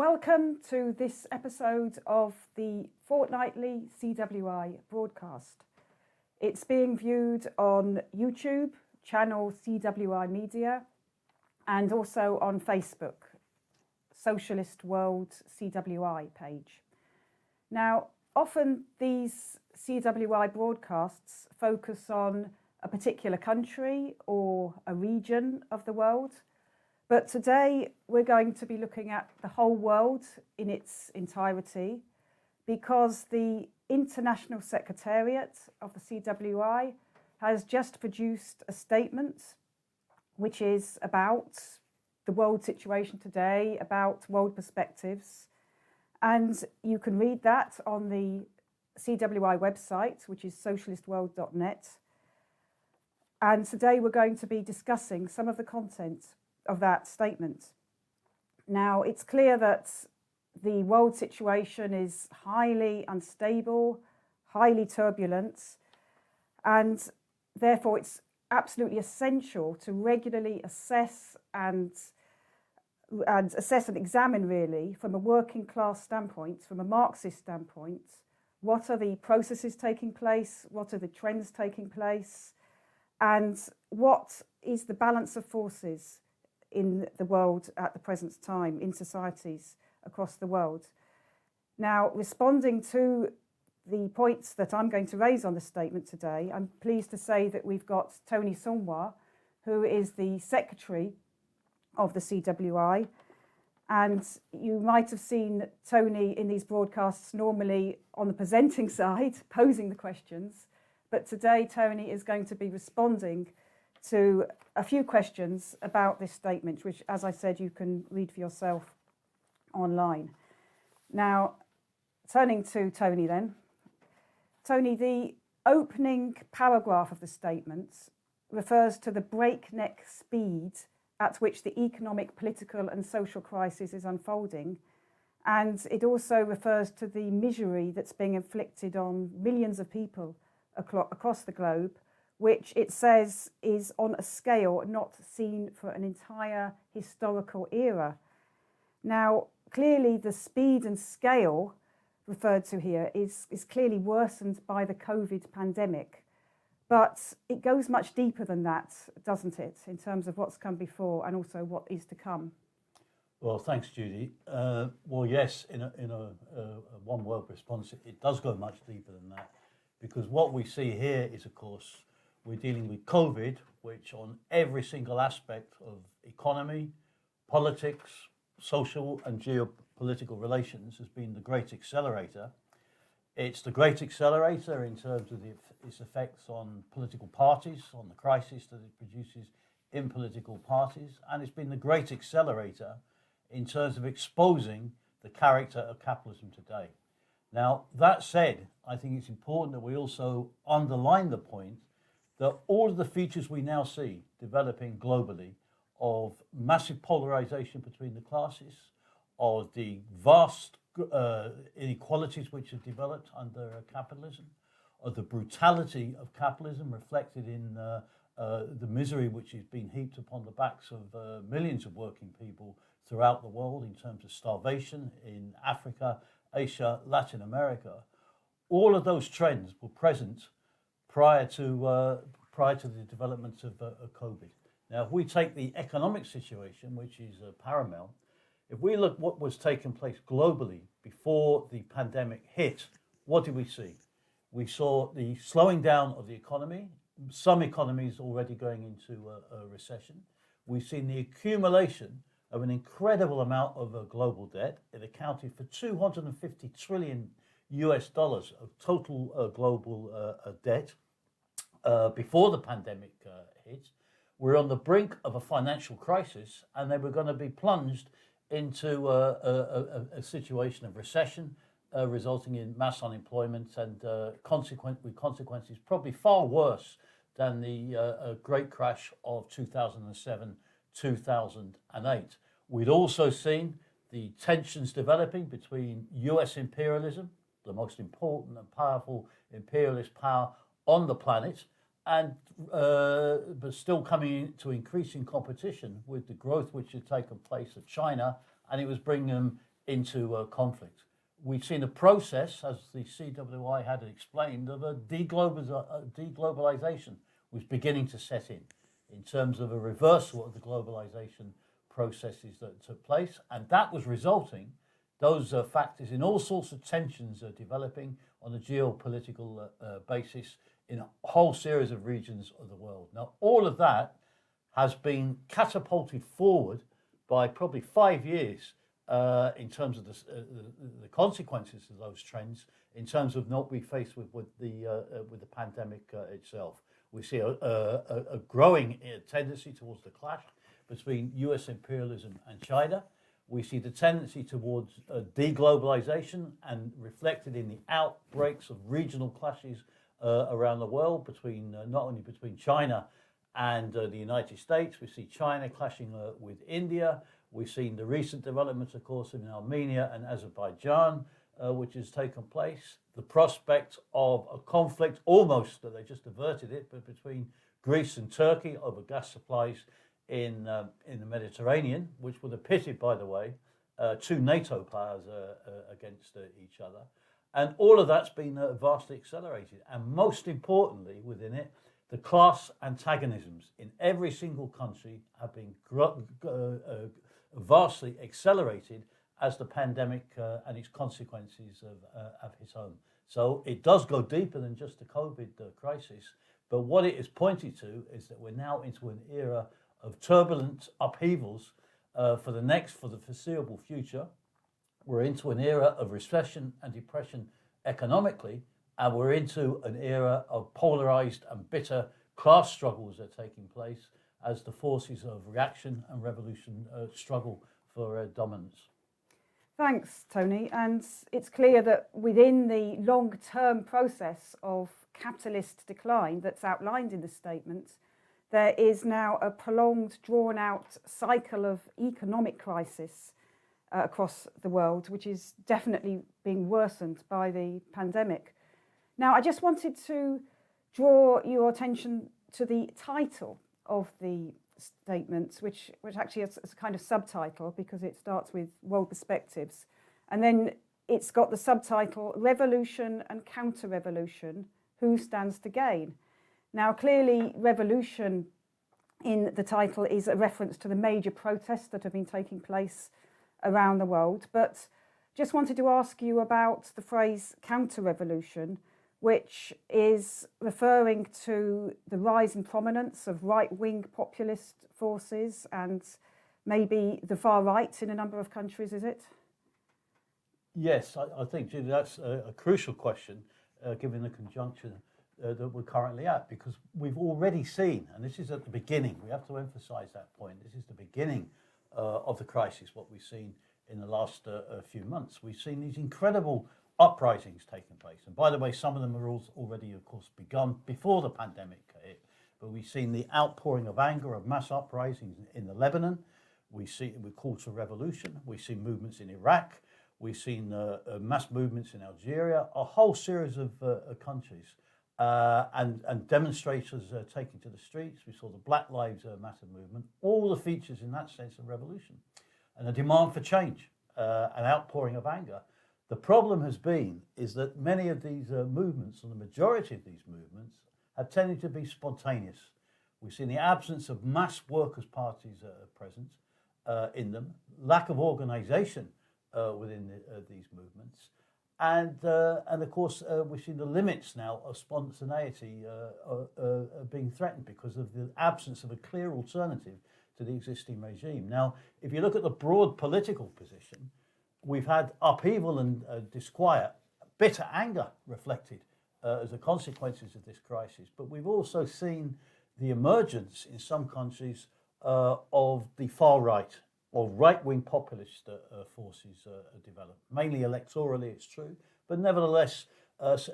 Welcome to this episode of the fortnightly CWI broadcast. It's being viewed on YouTube, channel CWI Media, and also on Facebook, Socialist World CWI page. Now, often these CWI broadcasts focus on a particular country or a region of the world. But today we're going to be looking at the whole world in its entirety because the International Secretariat of the CWI has just produced a statement which is about the world situation today, about world perspectives. And you can read that on the CWI website, which is socialistworld.net. And today we're going to be discussing some of the content of that statement. Now, it's clear that the world situation is highly unstable, highly turbulent, and therefore it's absolutely essential to regularly assess and examine, really, from a working class standpoint, from a Marxist standpoint, what are the processes taking place, what are the trends taking place, and what is the balance of forces in the world at the present time, in societies across the world. Now, responding to the points that I'm going to raise on the statement today, I'm pleased to say that we've got Tony Saunois, who is the Secretary of the CWI. And you might have seen Tony in these broadcasts normally on the presenting side, posing the questions. But today, Tony is going to be responding to a few questions about this statement, which, as I said, you can read for yourself online. Now, turning to Tony then. Tony, the opening paragraph of the statement refers to the breakneck speed at which the economic, political and social crisis is unfolding. And it also refers to the misery that's being inflicted on millions of people across the globe, which it says is on a scale not seen for an entire historical era. Now, clearly the speed and scale referred to here is clearly worsened by the COVID pandemic. But it goes much deeper than that, doesn't it, in terms of what's come before and also what is to come? Well, thanks, Judy. Well, yes, in a one-word response, it does go much deeper than that, because what we see here is, of course, we're dealing with COVID, which on every single aspect of economy, politics, social and geopolitical relations has been the great accelerator. It's the great accelerator in terms of its effects on political parties, on the crisis that it produces in political parties, and it's been the great accelerator in terms of exposing the character of capitalism today. Now, that said, I think it's important that we also underline the point that all of the features we now see developing globally of massive polarization between the classes, of the vast inequalities which have developed under capitalism, of the brutality of capitalism reflected in the misery which is being heaped upon the backs of millions of working people throughout the world in terms of starvation in Africa, Asia, Latin America. All of those trends were present prior to the development of COVID. Now, if we take the economic situation, which is paramount, if we look what was taking place globally before the pandemic hit, what did we see? We saw the slowing down of the economy, some economies already going into a recession. We've seen the accumulation of an incredible amount of global debt. It accounted for $250 trillion of total global debt before the pandemic hit. We're on the brink of a financial crisis, and they were going to be plunged into a situation of recession, resulting in mass unemployment and consequences probably far worse than the great crash of 2007, 2008. We'd also seen the tensions developing between US imperialism, the most important and powerful imperialist power on the planet, and but still coming into increasing competition with the growth which had taken place of China, and it was bringing them into conflict. We've seen a process, as the CWI had explained, of a deglobalization was beginning to set in terms of a reversal of the globalization processes that took place, and that was resulting those factors in all sorts of tensions developing on a geopolitical basis in a whole series of regions of the world. Now, all of that has been catapulted forward by probably 5 years in terms of the consequences of those trends, in terms of not being faced with the pandemic itself. We see a growing tendency towards the clash between US imperialism and China. We see the tendency towards deglobalization and reflected in the outbreaks of regional clashes around the world, between not only between China and the United States. We see China clashing with India. We've seen the recent developments, of course, in Armenia and Azerbaijan, which has taken place. The prospect of a conflict, almost that they just averted it, but between Greece and Turkey over gas supplies in the Mediterranean, which would have pitted, by the way, two NATO powers against each other. And all of that's been vastly accelerated. And most importantly, within it, the class antagonisms in every single country have been vastly accelerated as the pandemic and its consequences have hit home. So it does go deeper than just the COVID crisis. But what it is pointing to is that we're now into an era of turbulent upheavals for the foreseeable future. We're into an era of recession and depression economically, and we're into an era of polarized and bitter class struggles that are taking place as the forces of reaction and revolution struggle for dominance. Thanks, Tony. And it's clear that within the long-term process of capitalist decline that's outlined in the statement, there is now a prolonged, drawn-out cycle of economic crisis across the world, which is definitely being worsened by the pandemic. Now, I just wanted to draw your attention to the title of the statement, which actually is a kind of subtitle because it starts with World Perspectives. And then it's got the subtitle, Revolution and Counter-Revolution, Who Stands to Gain? Now, clearly, revolution in the title is a reference to the major protests that have been taking place around the world. But just wanted to ask you about the phrase counter-revolution, which is referring to the rise in prominence of right-wing populist forces and maybe the far right in a number of countries, is it? Yes, I think, Judy, that's a crucial question, given the conjunction that we're currently at, because we've already seen, and this is at the beginning, we have to emphasize that point, this is the beginning of the crisis, what we've seen in the last few months. We've seen these incredible uprisings taking place. And by the way, some of them are already, of course, begun before the pandemic hit. But we've seen the outpouring of anger, of mass uprisings in the Lebanon. We call to revolution. We've seen movements in Iraq. We've seen mass movements in Algeria, a whole series of countries. And demonstrators taking to the streets. We saw the Black Lives Matter movement. All the features in that sense of revolution. And a demand for change, an outpouring of anger. The problem is that many of these movements, and the majority of these movements, have tended to be spontaneous. We've seen the absence of mass workers' parties present in them, lack of organisation within these movements, and of course we've seen the limits now of spontaneity being threatened because of the absence of a clear alternative to the existing regime. Now, if you look at the broad political position, we've had upheaval and disquiet, bitter anger reflected as the consequences of this crisis. But we've also seen the emergence in some countries of the far right, or right-wing populist forces develop. Mainly electorally, it's true, but nevertheless,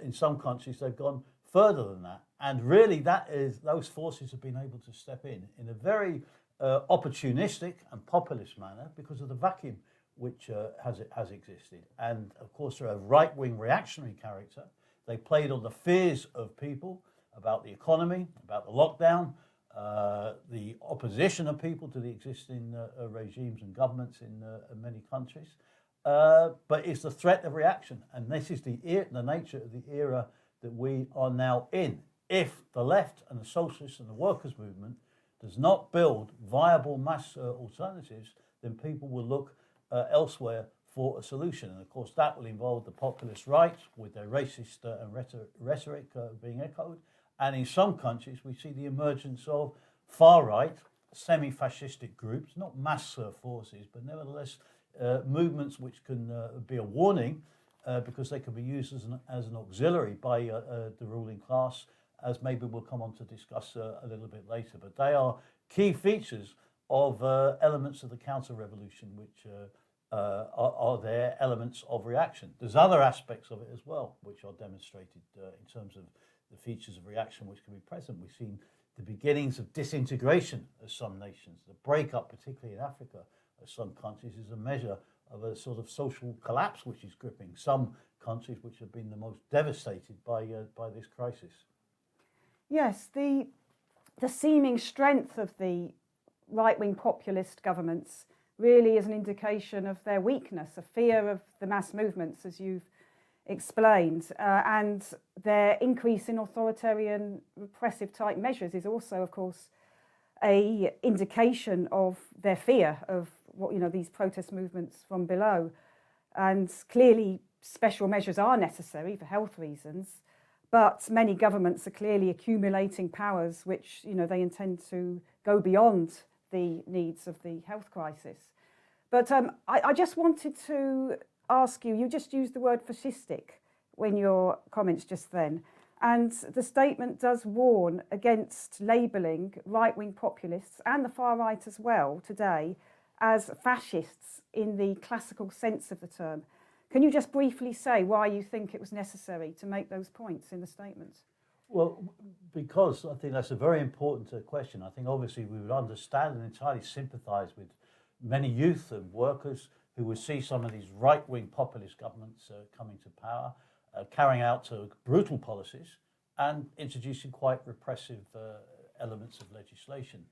in some countries they've gone further than that. And really, those forces have been able to step in a very opportunistic and populist manner because of the vacuum which has existed. And of course, they're a right-wing reactionary character. They played on the fears of people about the economy, about the lockdown, the opposition of people to the existing regimes and governments in many countries. but it's the threat of reaction. And this is the nature of the era that we are now in. If the left and the socialists and the workers' movement does not build viable mass alternatives, then people will look elsewhere for a solution. And of course, that will involve the populist right with their racist and rhetoric being echoed. And in some countries, we see the emergence of far-right, semi-fascistic groups, not mass forces, but nevertheless movements which can be a warning because they can be used as an auxiliary by the ruling class, as maybe we'll come on to discuss a little bit later. But they are key features of elements of the counter-revolution which are there elements of reaction. There's other aspects of it as well, which are demonstrated in terms of the features of reaction which can be present. We've seen the beginnings of disintegration of some nations. The breakup, particularly in Africa, of some countries is a measure of a sort of social collapse which is gripping some countries which have been the most devastated by this crisis. Yes, the seeming strength of the right-wing populist governments really is an indication of their weakness, a fear of the mass movements, as you've explained, and their increase in authoritarian repressive type measures is also, of course, a indication of their fear of what, these protest movements from below. And clearly special measures are necessary for health reasons, but many governments are clearly accumulating powers which they intend to go beyond the needs of the health crisis. But I just wanted to ask you just used the word fascistic in your comments just then, and the statement does warn against labelling right-wing populists and the far right as well today as fascists in the classical sense of the term. Can you just briefly say why you think it was necessary to make those points in the statement? Well, because I think that's a very important question. I think obviously we would understand and entirely sympathise with many youth and workers who would see some of these right-wing populist governments coming to power, carrying out brutal policies and introducing quite repressive elements of legislation.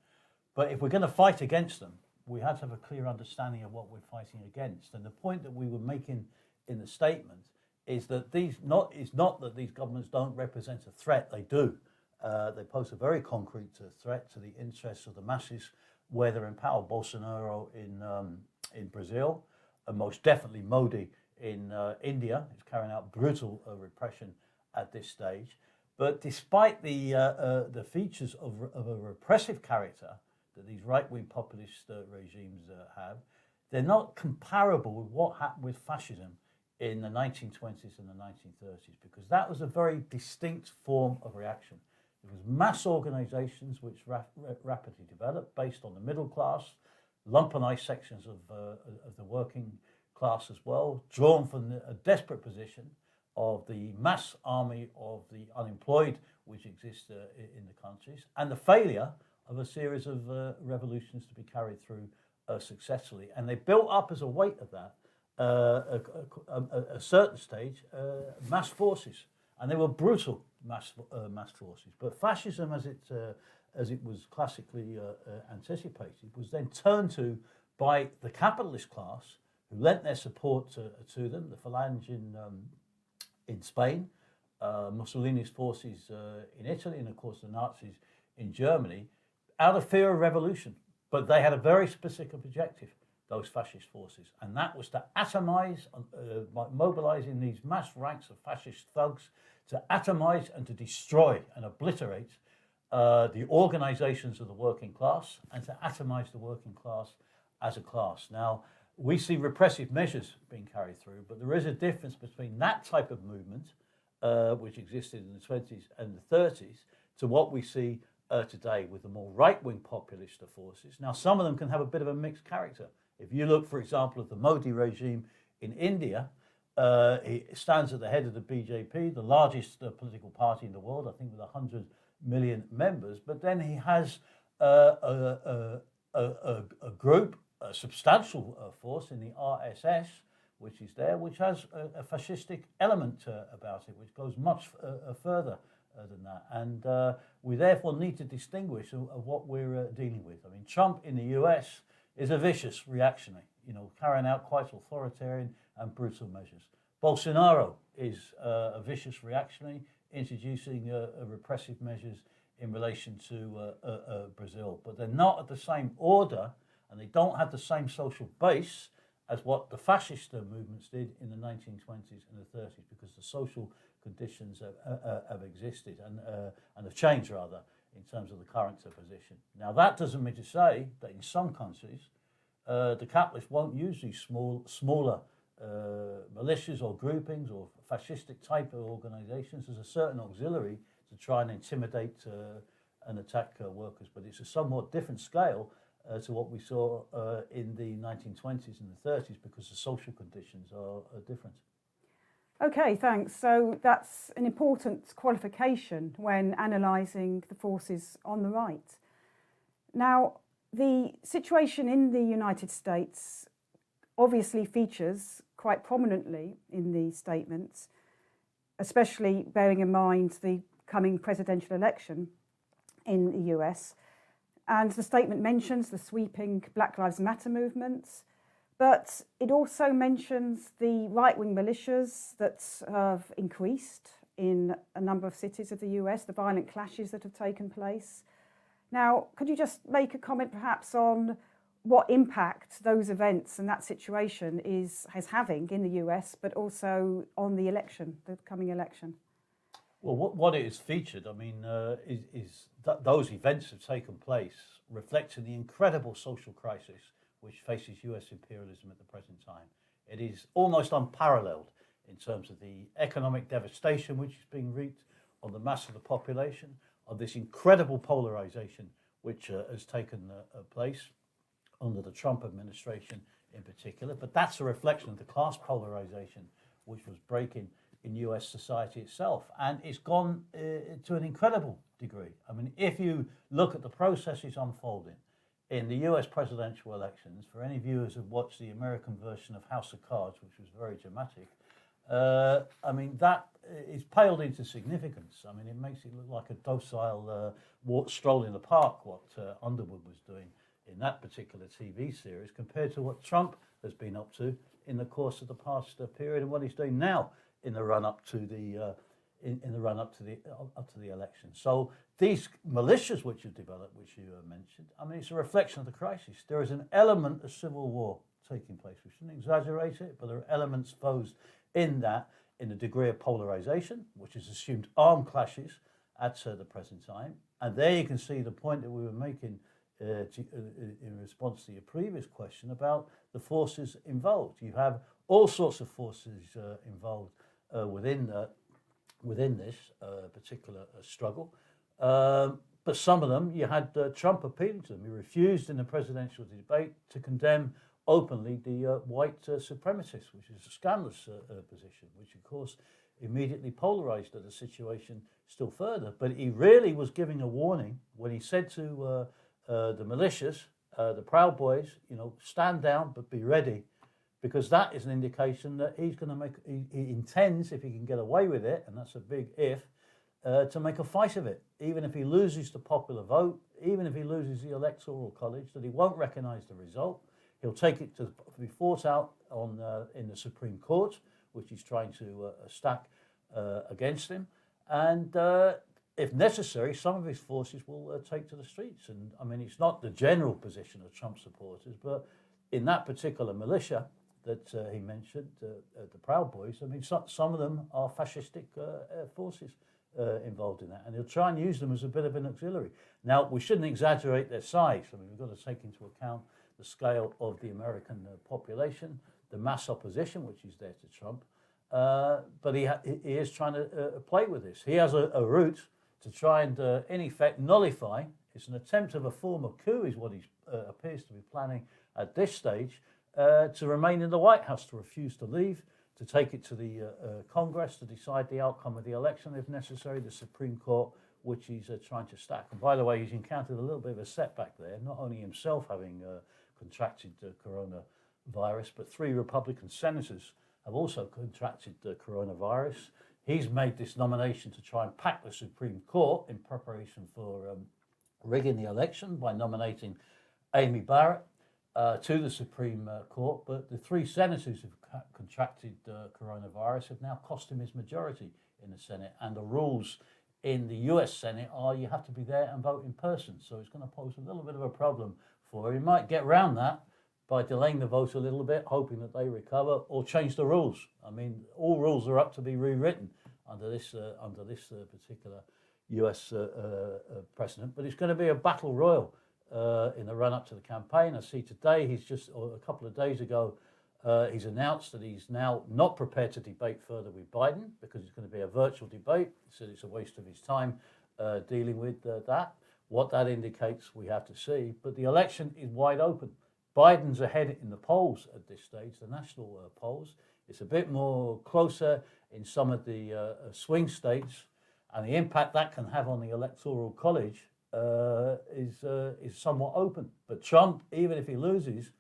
But if we're going to fight against them, we have to have a clear understanding of what we're fighting against. And the point that we were making in the statement is that it's not that these governments don't represent a threat. They do. They pose a very concrete threat to the interests of the masses where they're in power. Bolsonaro in Brazil, and most definitely Modi in India is carrying out brutal repression at this stage. But despite the features of a repressive character that these right-wing populist regimes have, they're not comparable with what happened with fascism in the 1920s and the 1930s, because that was a very distinct form of reaction. It was mass organizations which rapidly developed based on the middle class, lumpenized sections of the working class as well, drawn from a desperate position of the mass army of the unemployed which exists in the countries, and the failure of a series of revolutions to be carried through successfully. And they built up as a weight of that a certain stage mass forces, and they were brutal mass forces. But fascism, as it was classically anticipated, was then turned to by the capitalist class, who lent their support to them, the Phalange in Spain, Mussolini's forces in Italy, and of course the Nazis in Germany, out of fear of revolution. But they had a very specific objective, those fascist forces, and that was to atomize, by mobilizing these mass ranks of fascist thugs, to atomize and to destroy and obliterate the organizations of the working class, and to atomize the working class as a class. Now, we see repressive measures being carried through, but there is a difference between that type of movement, which existed in the 20s and the 30s, to what we see today with the more right-wing populist forces. Now, some of them can have a bit of a mixed character. If you look, for example, at the Modi regime in India, he stands at the head of the BJP, the largest political party in the world, I think with 100 million members. But then he has a group, a substantial force in the RSS, which is there, which has a fascistic element about it, which goes much further than that. And we therefore need to distinguish of what we're dealing with. I mean, Trump in the US is a vicious reactionary. carrying out quite authoritarian and brutal measures. Bolsonaro is a vicious reactionary, introducing repressive measures in relation to Brazil, but they're not at the same order and they don't have the same social base as what the fascist movements did in the 1920s and the 30s, because the social conditions have existed and have changed, rather, in terms of the current position. Now, that doesn't mean to say that in some countries the capitalists won't use these smaller militias or groupings or fascistic type of organisations as a certain auxiliary to try and intimidate and attack workers. But it's a somewhat different scale to what we saw in the 1920s and the 30s, because the social conditions are different. Okay, thanks. So that's an important qualification when analysing the forces on the right. Now, the situation in the United States obviously features quite prominently in the statements, especially bearing in mind the coming presidential election in the US. And the statement mentions the sweeping Black Lives Matter movements, but it also mentions the right-wing militias that have increased in a number of cities of the US, the violent clashes that have taken place. Now, could you just make a comment perhaps on what impact those events and that situation is having in the US, but also on the election, the coming election? Well, what it has featured, I mean, is that those events have taken place, reflecting the incredible social crisis which faces US imperialism at the present time. It is almost unparalleled in terms of the economic devastation which is being wreaked on the mass of the population, of this incredible polarization which has taken place under the Trump administration in particular. But that's a reflection of the class polarization which was breaking in US society itself. And it's gone to an incredible degree. I mean, if you look at the processes unfolding in the US presidential elections, for any viewers who've watched the American version of House of Cards, which was very dramatic, I mean, that is paled into significance. I mean, it makes it look like a docile stroll in the park, what Underwood was doing in that particular TV series, compared to what Trump has been up to in the course of the past period and what he's doing now in the run up to the up to the election. So these militias which have developed, which you mentioned, I mean, it's a reflection of the crisis. There is an element of civil war taking place. We shouldn't exaggerate it, but there are elements posed in that, in the degree of polarization, which has assumed armed clashes at the present time. And there you can see the point that we were making in response to your previous question about the forces involved. You have all sorts of forces involved within this particular struggle. But some of them, you had Trump appealing to them. He refused in the presidential debate to condemn openly the white supremacists, which is a scandalous position, which of course immediately polarized the situation still further. But he really was giving a warning when he said to the militias, the Proud Boys, stand down but be ready, because that is an indication that he's going to he intends, if he can get away with it, and that's a big if, to make a fight of it, even if he loses the popular vote, even if he loses the electoral college, that he won't recognise the result. He'll take it to be fought out in the Supreme Court, which he's trying to stack against him. And if necessary, some of his forces will take to the streets. And I mean, it's not the general position of Trump supporters, but in that particular militia that he mentioned, the Proud Boys, I mean, some of them are fascistic forces involved in that. And he'll try and use them as a bit of an auxiliary. Now, we shouldn't exaggerate their size. I mean, we've got to take into account the scale of the American population, the mass opposition, which is there to Trump. But he is trying to play with this. He has a route to try and, in effect, nullify. It's an attempt of a form of coup, is what he appears to be planning at this stage, to remain in the White House, to refuse to leave, to take it to the Congress to decide the outcome of the election, if necessary, the Supreme Court, which he's trying to stack. And by the way, he's encountered a little bit of a setback there, not only himself having contracted the coronavirus, but 3 Republican senators have also contracted the coronavirus. He's made this nomination to try and pack the Supreme Court in preparation for rigging the election by nominating Amy Barrett. to the Supreme Court, but the three senators who've contracted coronavirus have now cost him his majority in the Senate, and the rules in the US Senate are you have to be there and vote in person, so it's going to pose a little bit of a problem for him. He might get around that by delaying the vote a little bit, hoping that they recover, or change the rules. I mean, all rules are up to be rewritten under this particular US precedent, but it's going to be a battle royal in the run-up to the campaign. I see today, or a couple of days ago, he's announced that he's now not prepared to debate further with Biden because it's going to be a virtual debate. He said it's a waste of his time dealing with that. What that indicates, we have to see. But the election is wide open. Biden's ahead in the polls at this stage, the national polls. It's a bit more closer in some of the swing states, and the impact that can have on the Electoral College is somewhat open. But Trump, even if he loses,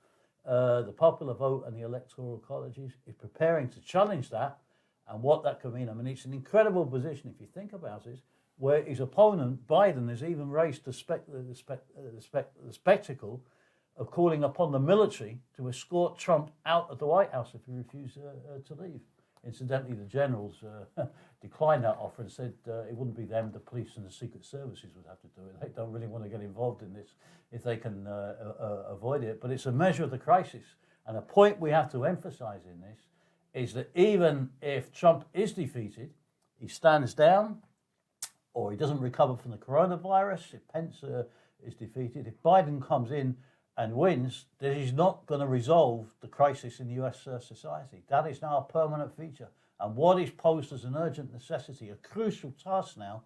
the popular vote and the Electoral Colleges is preparing to challenge that, and what that could mean. I mean, it's an incredible position if you think about it, where his opponent, Biden, has even raised the spectacle of calling upon the military to escort Trump out of the White House if he refused to leave. Incidentally, the generals declined that offer and said it wouldn't be them, the police and the Secret Services would have to do it. They don't really want to get involved in this if they can avoid it. But it's a measure of the crisis. And a point we have to emphasize in this is that even if Trump is defeated, he stands down or he doesn't recover from the coronavirus, if Pence is defeated, if Biden comes in and wins, that is not going to resolve the crisis in the US society. That is now a permanent feature. And what is posed as an urgent necessity, a crucial task now,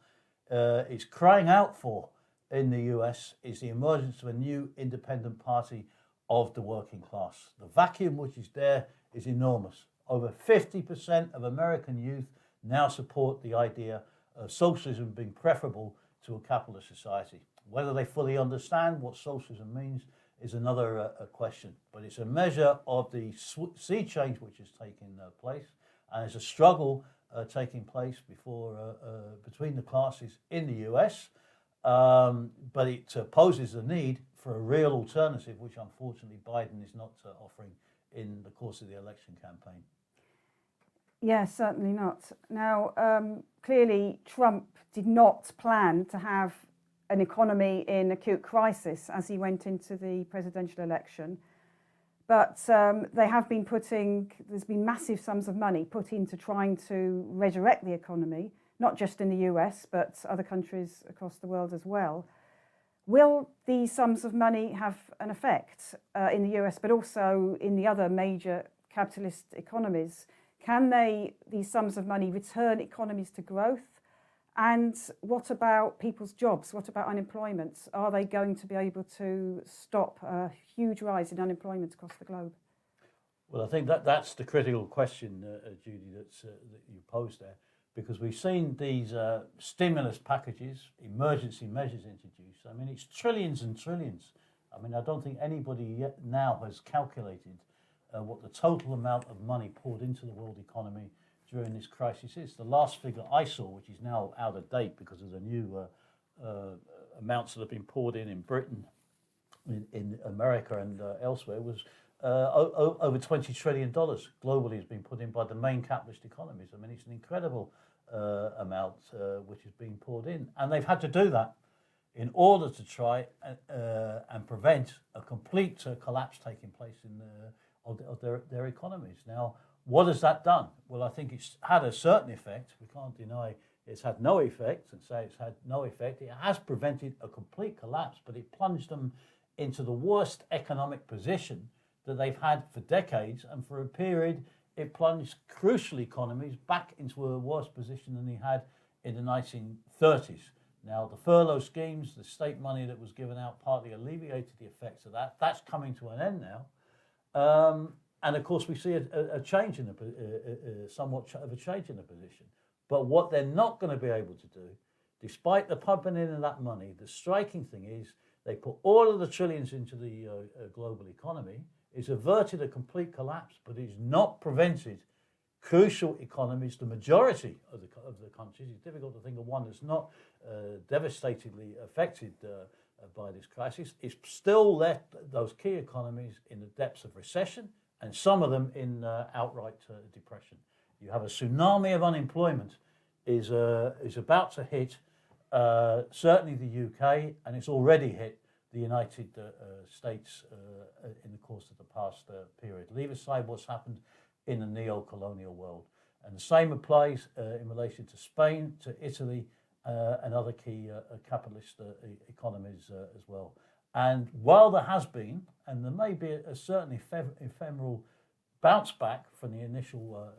is crying out for in the US is the emergence of a new independent party of the working class. The vacuum which is there is enormous. Over 50% of American youth now support the idea of socialism being preferable to a capitalist society. Whether they fully understand what socialism means is another question, but it's a measure of the sea change which has taken place, and it's a struggle taking place between the classes in the US, but it poses a need for a real alternative, which unfortunately Biden is not offering in the course of the election campaign. Yes, certainly not. Now, clearly Trump did not plan to have an economy in acute crisis as he went into the presidential election. But they have been there's been massive sums of money put into trying to resurrect the economy, not just in the US, but other countries across the world as well. Will these sums of money have an effect in the US, but also in the other major capitalist economies? Can these sums of money return economies to growth? And what about people's jobs? What about unemployment? Are they going to be able to stop a huge rise in unemployment across the globe? Well, I think that's the critical question, Judy, that you posed there, because we've seen these stimulus packages, emergency measures introduced. I mean, it's trillions and trillions. I mean, I don't think anybody yet now has calculated what the total amount of money poured into the world economy during this crisis is. The last figure I saw, which is now out of date because of the new amounts that have been poured in Britain, in America and elsewhere, was over $20 trillion globally has been put in by the main capitalist economies. I mean, it's an incredible amount which is being poured in. And they've had to do that in order to try and prevent a complete collapse taking place of their economies. Now, what has that done? Well, I think it's had a certain effect. We can't deny it's had no effect and say it's had no effect. It has prevented a complete collapse, but it plunged them into the worst economic position that they've had for decades. And for a period, it plunged crucial economies back into a worse position than they had in the 1930s. Now, the furlough schemes, the state money that was given out partly alleviated the effects of that. That's coming to an end now. And of course, we see a change in somewhat of a change in the position. But what they're not going to be able to do, despite the pumping in of that money, the striking thing is they put all of the trillions into the global economy. It's averted a complete collapse, but it's not prevented crucial economies, the majority of the countries. It's difficult to think of one that's not devastatingly affected by this crisis. It's still left those key economies in the depths of recession, and some of them in outright depression. You have a tsunami of unemployment is about to hit certainly the UK, and it's already hit the United States in the course of the past period. Leave aside what's happened in the neo-colonial world. And the same applies in relation to Spain, to Italy, and other key capitalist economies as well. And while there has been, and there may be a certain ephemeral bounce back from the initial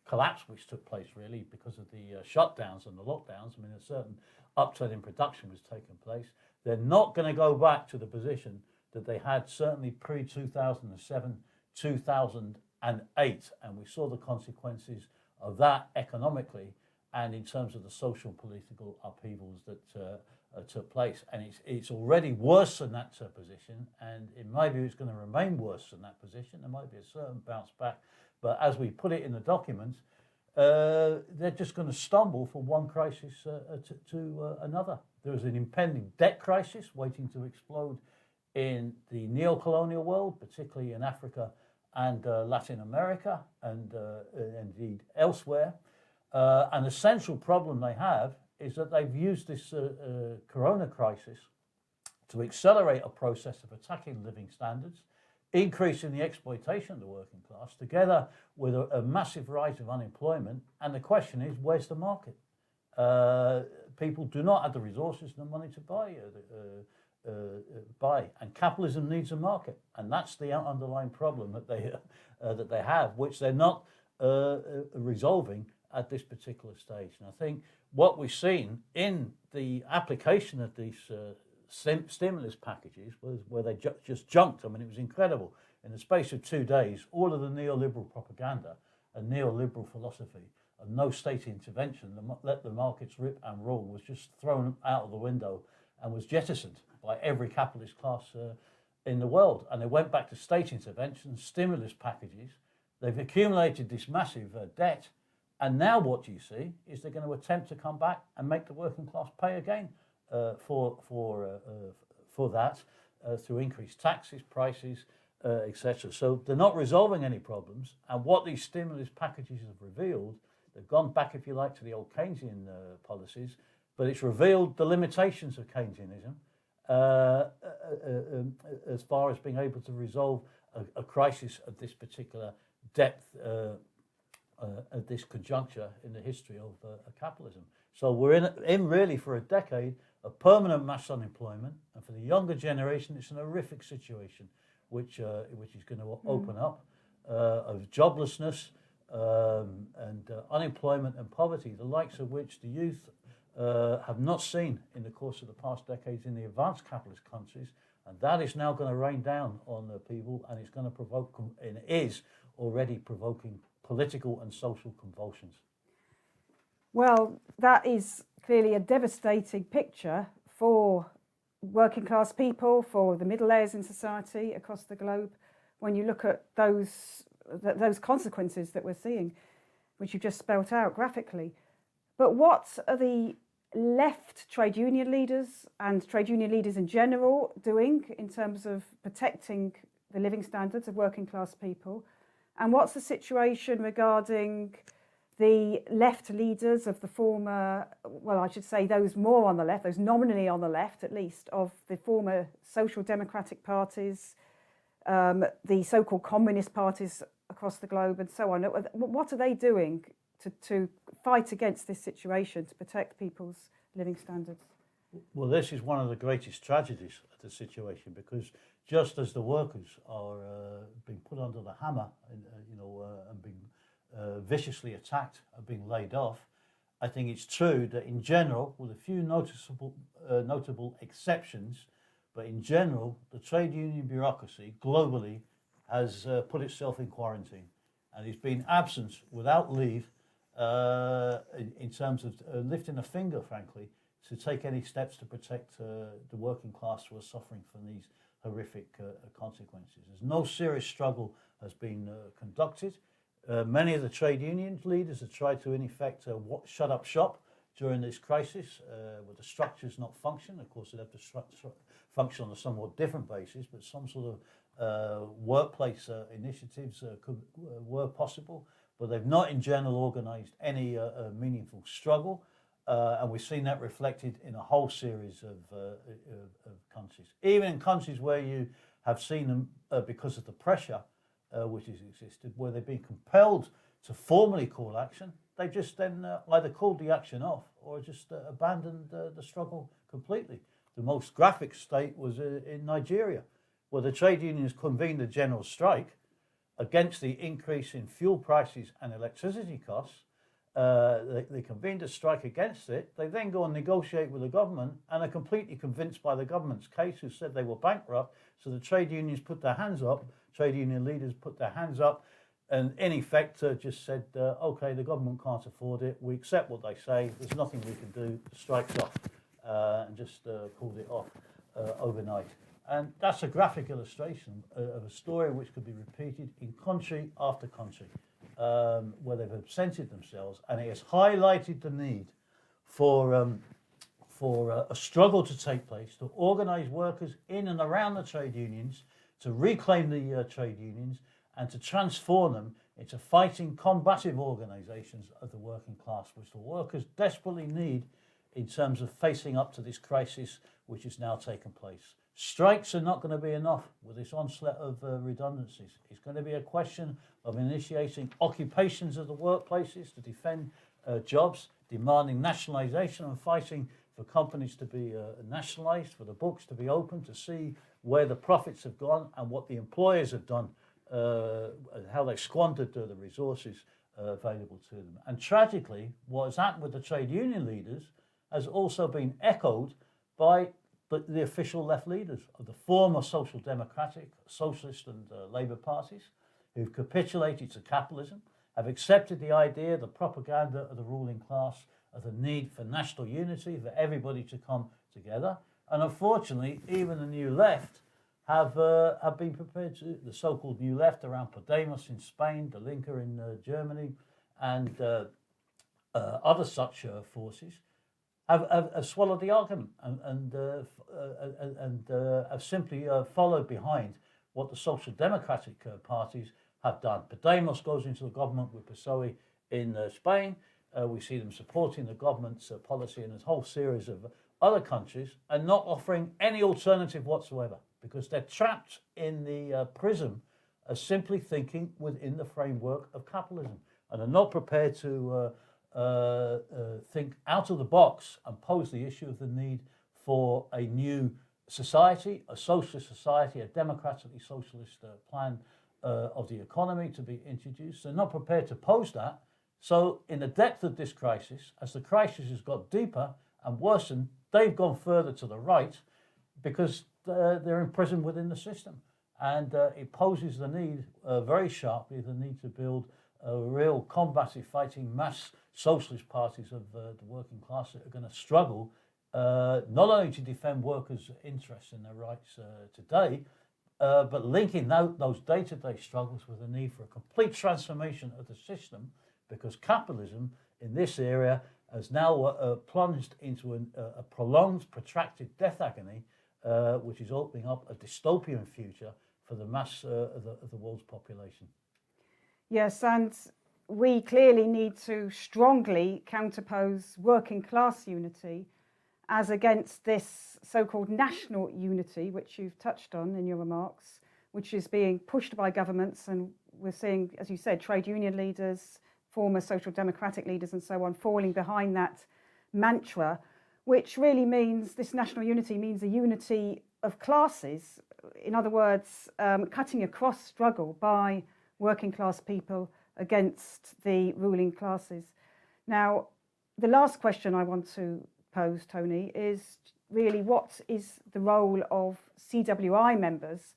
collapse which took place really because of the shutdowns and the lockdowns, I mean, a certain upturn in production was taking place, they're not going to go back to the position that they had certainly pre-2007, 2008. And we saw the consequences of that economically and in terms of the social political upheavals that took place. And it's already worse than that position. And in my view, it's going to remain worse than that position. There might be a certain bounce back. But as we put it in the document, they're just going to stumble from one crisis to another. There is an impending debt crisis waiting to explode in the neo-colonial world, particularly in Africa and Latin America and indeed elsewhere. And the central problem they have is that they've used this corona crisis to accelerate a process of attacking living standards, increasing the exploitation of the working class, together with a massive rise of unemployment. And the question is, where's the market? People do not have the resources and the money to buy, and capitalism needs a market, and that's the underlying problem that they have, which they're not resolving at this particular stage. And I think what we've seen in the application of these stimulus packages was where they just jumped. I mean, it was incredible. In the space of 2 days, all of the neoliberal propaganda and neoliberal philosophy of no state intervention, let the markets rip and roll, was just thrown out of the window and was jettisoned by every capitalist class in the world. And they went back to state intervention, stimulus packages. They've accumulated this massive debt. And now what you see is they're going to attempt to come back and make the working class pay again for that through increased taxes, prices, etc. So they're not resolving any problems. And what these stimulus packages have revealed, they've gone back, if you like, to the old Keynesian policies, but it's revealed the limitations of Keynesianism as far as being able to resolve a crisis of this particular depth at this conjuncture in the history of capitalism. So we're in really for a decade of permanent mass unemployment, and for the younger generation, it's an horrific situation, which is going to open up of joblessness and unemployment and poverty, the likes of which the youth have not seen in the course of the past decades in the advanced capitalist countries, and that is now going to rain down on the people, and it's going to provoke, and is already provoking, political and social convulsions. Well, that is clearly a devastating picture for working class people, for the middle layers in society across the globe, when you look at those consequences that we're seeing, which you've just spelt out graphically. But what are the left trade union leaders and trade union leaders in general doing in terms of protecting the living standards of working class people? And what's the situation regarding the left leaders of the former, well, I should say those more on the left, those nominally on the left at least, of the former social democratic parties, the so-called communist parties across the globe and so on? What are they doing to fight against this situation, to protect people's living standards? Well, this is one of the greatest tragedies of the situation, because just as the workers are being put under the hammer and being viciously attacked and being laid off, I think it's true that in general, with a few notable exceptions, but in general, the trade union bureaucracy globally has put itself in quarantine, and it's been absent without leave in terms of lifting a finger, frankly, to take any steps to protect the working class who are suffering from these horrific consequences. There's no serious struggle has been conducted. Many of the trade union leaders have tried to, in effect, shut up shop during this crisis, with the structures not function. Of course, they'd have to function on a somewhat different basis, but some sort of workplace initiatives were possible, but they've not in general organised any meaningful struggle. And we've seen that reflected in a whole series of countries. Even in countries where you have seen them, because of the pressure which has existed, where they've been compelled to formally call action, they just then either called the action off or just abandoned the struggle completely. The most graphic state was in Nigeria, where the trade unions convened a general strike against the increase in fuel prices and electricity costs. They convened a strike against it. They then go and negotiate with the government and are completely convinced by the government's case, who said they were bankrupt. So the trade unions put their hands up, trade union leaders put their hands up, and in effect just said, okay, the government can't afford it. We accept what they say. There's nothing we can do. The strike's off, and just called it off overnight. And that's a graphic illustration of a story which could be repeated in country after country. Where they've absented themselves, and it has highlighted the need for a struggle to take place to organise workers in and around the trade unions, to reclaim the trade unions, and to transform them into fighting, combative organisations of the working class, which the workers desperately need in terms of facing up to this crisis which has now taken place. Strikes are not going to be enough with this onslaught of redundancies. It's going to be a question of initiating occupations of the workplaces to defend jobs, demanding nationalisation and fighting for companies to be nationalised, for the books to be open, to see where the profits have gone and what the employers have done, and how they squandered the resources available to them. And tragically, what has happened with the trade union leaders has also been echoed by the official left leaders of the former social democratic, socialist and Labour parties, who've capitulated to capitalism, have accepted the idea, the propaganda of the ruling class, of the need for national unity, for everybody to come together. And unfortunately, even the new left have been prepared to, the so-called new left around Podemos in Spain, the Linke in Germany, and other such forces, have swallowed the argument and have simply followed behind what the social democratic parties have done. Podemos goes into the government with PSOE in Spain. We see them supporting the government's policy in a whole series of other countries and not offering any alternative whatsoever, because they're trapped in the prism of simply thinking within the framework of capitalism and are not prepared to think out of the box and pose the issue of the need for a new society, a socialist society, a democratically socialist plan of the economy to be introduced. They're not prepared to pose that. So in the depth of this crisis, as the crisis has got deeper and worsened, they've gone further to the right because they're imprisoned within the system. And it poses the need, very sharply, the need to build real combative fighting mass socialist parties of the working class that are going to struggle not only to defend workers' interests and their rights today, but linking those day-to-day struggles with the need for a complete transformation of the system, because capitalism in this area has now plunged into a prolonged, protracted death agony, which is opening up a dystopian future for the mass of the world's population. Yes, and we clearly need to strongly counterpose working class unity as against this so-called national unity, which you've touched on in your remarks, which is being pushed by governments. And we're seeing, as you said, trade union leaders, former social democratic leaders and so on, falling behind that mantra, which really means this national unity means a unity of classes. In other words, cutting across struggle by working class people against the ruling classes. Now, the last question I want to pose, Tony, is really what is the role of CWI members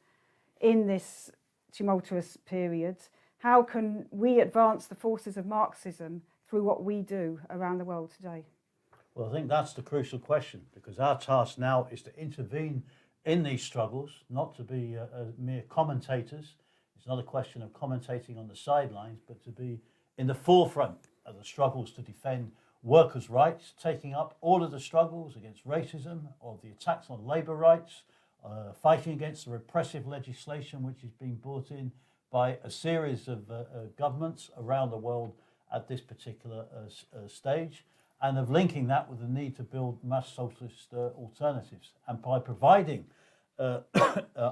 in this tumultuous period? How can we advance the forces of Marxism through what we do around the world today? Well, I think that's the crucial question, because our task now is to intervene in these struggles, not to be mere commentators. It's not a question of commentating on the sidelines, but to be in the forefront of the struggles to defend workers' rights, taking up all of the struggles against racism, or the attacks on labour rights, fighting against the repressive legislation which is being brought in by a series of governments around the world at this particular stage, and of linking that with the need to build mass socialist alternatives, and by providing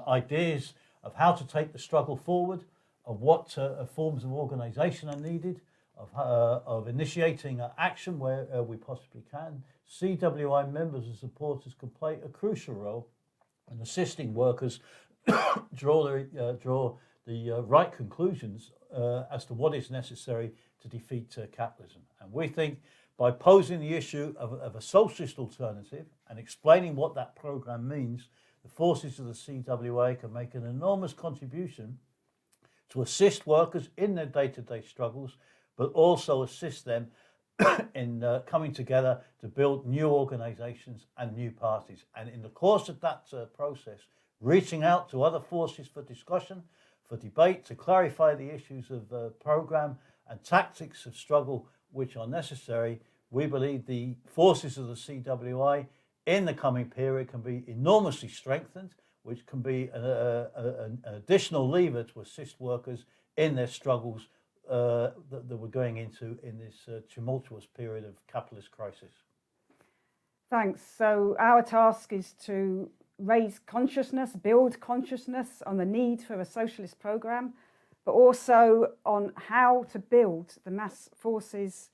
ideas of how to take the struggle forward, of what forms of organisation are needed, of initiating action where we possibly can. CWI members and supporters can play a crucial role in assisting workers draw the right conclusions as to what is necessary to defeat capitalism. And we think by posing the issue of a socialist alternative and explaining what that programme means, the forces of the CWA can make an enormous contribution to assist workers in their day-to-day struggles, but also assist them in coming together to build new organisations and new parties. And in the course of that process, reaching out to other forces for discussion, for debate, to clarify the issues of the programme and tactics of struggle which are necessary, we believe the forces of the CWI in the coming period can be enormously strengthened, which can be an additional lever to assist workers in their struggles that we're going into in this tumultuous period of capitalist crisis. Thanks. So our task is to raise consciousness, build consciousness on the need for a socialist programme, but also on how to build the mass forces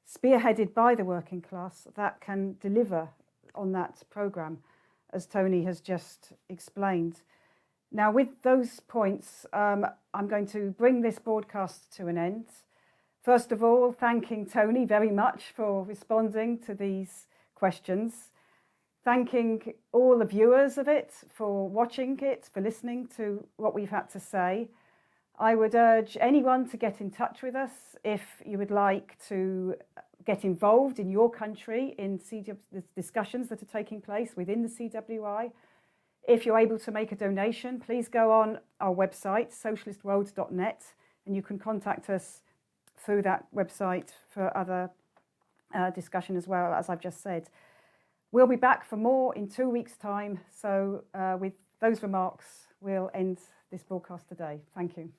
spearheaded by the working class that can deliver on that programme, as Tony has just explained. Now, with those points, I'm going to bring this broadcast to an end. First of all, thanking Tony very much for responding to these questions. Thanking all the viewers of it for watching it, for listening to what we've had to say. I would urge anyone to get in touch with us if you would like to get involved in your country in the discussions that are taking place within the CWI. If you're able to make a donation, please go on our website, socialistworld.net, and you can contact us through that website for other discussion as well, as I've just said. We'll be back for more in 2 weeks' time. So with those remarks, we'll end this broadcast today. Thank you.